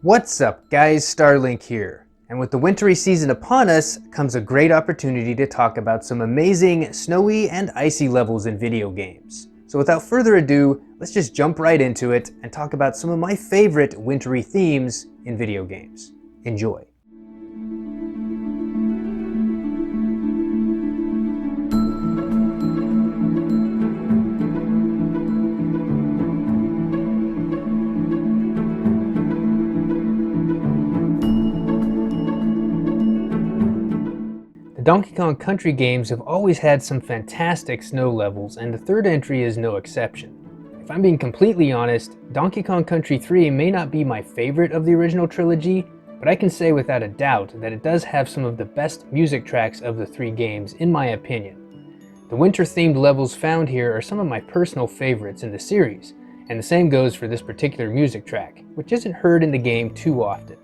What's up guys, Starlink here. And with the wintry season upon us comes a great opportunity to talk about some amazing snowy and icy levels in video games. So without further ado, let's just jump right into it and talk about some of my favorite wintry themes in video games. Enjoy. The Donkey Kong Country games have always had some fantastic snow levels, and the third entry is no exception. If I'm being completely honest, Donkey Kong Country 3 may not be my favorite of the original trilogy, but I can say without a doubt that it does have some of the best music tracks of the three games in my opinion. The winter-themed levels found here are some of my personal favorites in the series, and the same goes for this particular music track, which isn't heard in the game too often.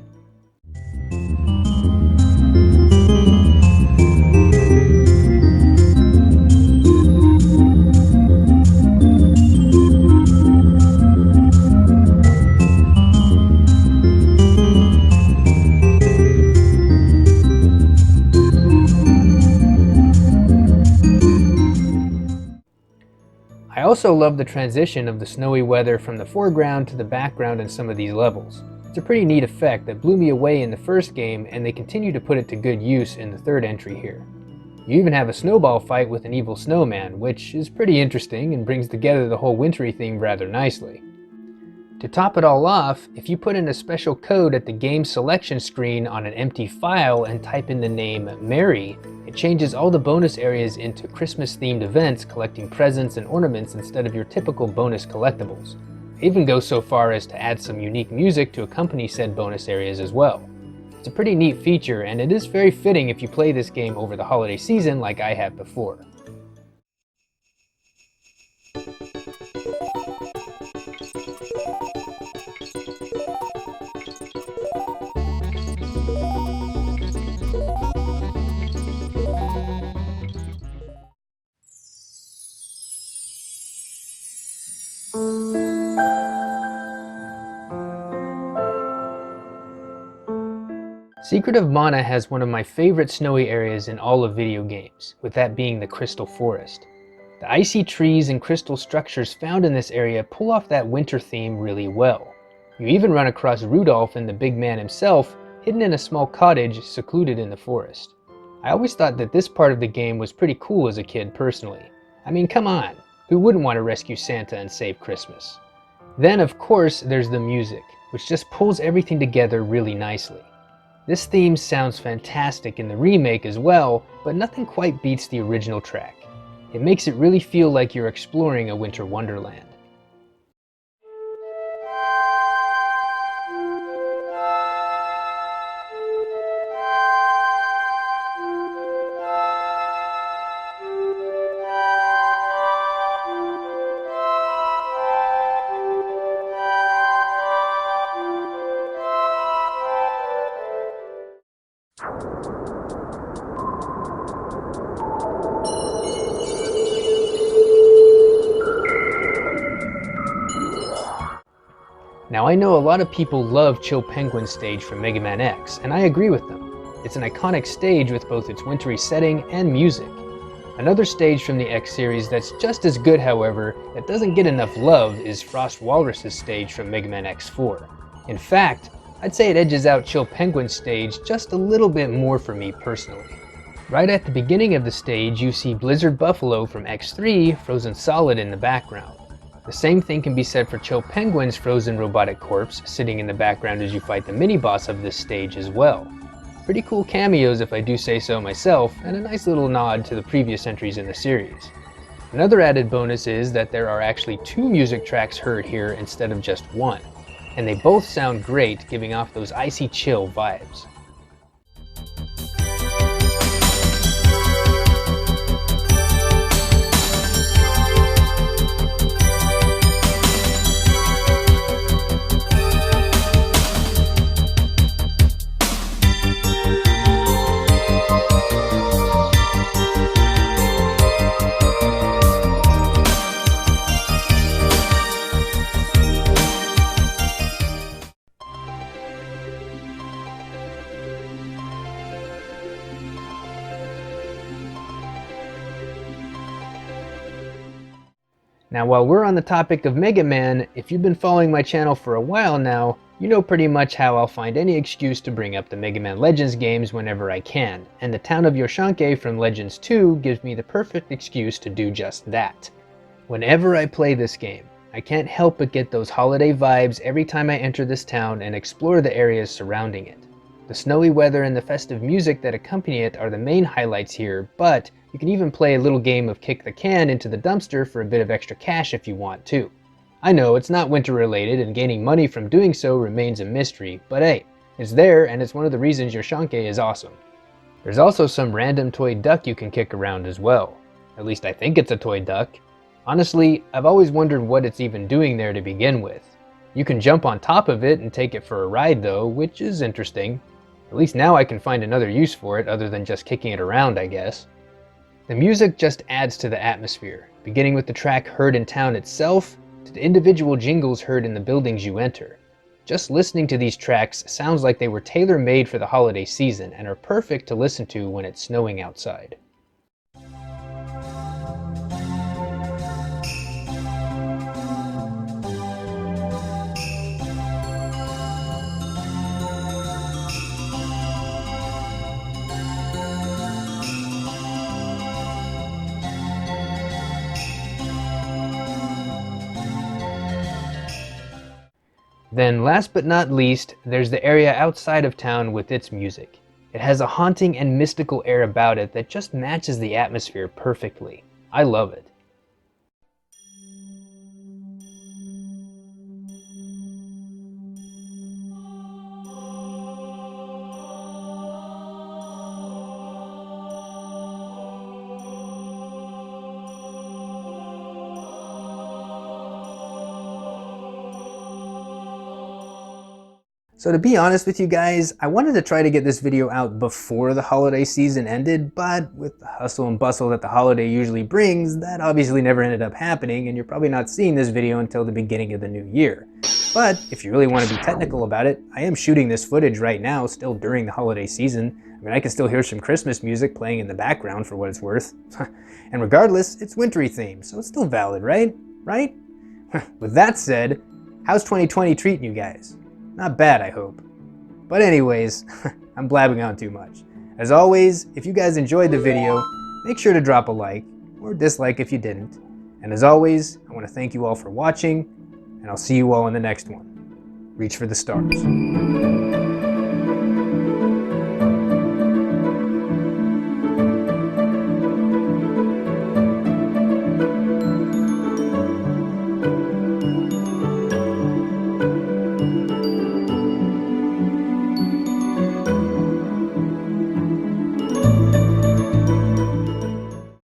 I also love the transition of the snowy weather from the foreground to the background in some of these levels. It's a pretty neat effect that blew me away in the first game, and they continue to put it to good use in the third entry here. You even have a snowball fight with an evil snowman, which is pretty interesting and brings together the whole wintry theme rather nicely. To top it all off, if you put in a special code at the game selection screen on an empty file and type in the name Merry, it changes all the bonus areas into Christmas-themed events collecting presents and ornaments instead of your typical bonus collectibles. I even go so far as to add some unique music to accompany said bonus areas as well. It's a pretty neat feature, and it is very fitting if you play this game over the holiday season like I have before. Secret of Mana has one of my favorite snowy areas in all of video games, with that being the Crystal Forest. The icy trees and crystal structures found in this area pull off that winter theme really well. You even run across Rudolph and the big man himself, hidden in a small cottage secluded in the forest. I always thought that this part of the game was pretty cool as a kid personally. I mean, come on, who wouldn't want to rescue Santa and save Christmas? Then of course there's the music, which just pulls everything together really nicely. This theme sounds fantastic in the remake as well, but nothing quite beats the original track. It makes it really feel like you're exploring a winter wonderland. Now I know a lot of people love Chill Penguin's stage from Megaman X, and I agree with them. It's an iconic stage with both its wintry setting and music. Another stage from the X series that's just as good, however, that doesn't get enough love is Walrus' stage from Megaman X4. In fact, I'd say it edges out Chill Penguin's stage just a little bit more for me personally. Right at the beginning of the stage, you see Blizzard Buffalo from X3 frozen solid in the background. The same thing can be said for Chill Penguin's frozen robotic corpse sitting in the background as you fight the mini-boss of this stage as well. Pretty cool cameos if I do say so myself, and a nice little nod to the previous entries in the series. Another added bonus is that there are actually two music tracks heard here instead of just one, and they both sound great, giving off those icy chill vibes. Now while we're on the topic of Mega Man, if you've been following my channel for a while now, you know pretty much how I'll find any excuse to bring up the Mega Man Legends games whenever I can, and the town of Yosyonke from Legends 2 gives me the perfect excuse to do just that. Whenever I play this game, I can't help but get those holiday vibes every time I enter this town and explore the areas surrounding it. The snowy weather and the festive music that accompany it are the main highlights here, but you can even play a little game of kick the can into the dumpster for a bit of extra cash if you want to. I know it's not winter related and gaining money from doing so remains a mystery, but hey, it's there and it's one of the reasons Yosyonke is awesome. There's also some random toy duck you can kick around as well. At least I think it's a toy duck. Honestly, I've always wondered what it's even doing there to begin with. You can jump on top of it and take it for a ride though, which is interesting. At least now I can find another use for it other than just kicking it around, I guess. The music just adds to the atmosphere, beginning with the track heard in town itself, to the individual jingles heard in the buildings you enter. Just listening to these tracks sounds like they were tailor-made for the holiday season and are perfect to listen to when it's snowing outside. Then last but not least, there's the area outside of town with its music. It has a haunting and mystical air about it that just matches the atmosphere perfectly. I love it. So to be honest with you guys, I wanted to try to get this video out before the holiday season ended, but with the hustle and bustle that the holiday usually brings, that obviously never ended up happening, and you're probably not seeing this video until the beginning of the new year. But if you really want to be technical about it, I am shooting this footage right now, still during the holiday season. I mean, I can still hear some Christmas music playing in the background for what it's worth. And regardless, it's wintry themed, so it's still valid, right? Right? With that said, how's 2020 treating you guys? Not bad, I hope. But anyways, I'm blabbing on too much. As always, if you guys enjoyed the video, make sure to drop a like, or dislike if you didn't. And as always, I want to thank you all for watching, and I'll see you all in the next one. Reach for the stars.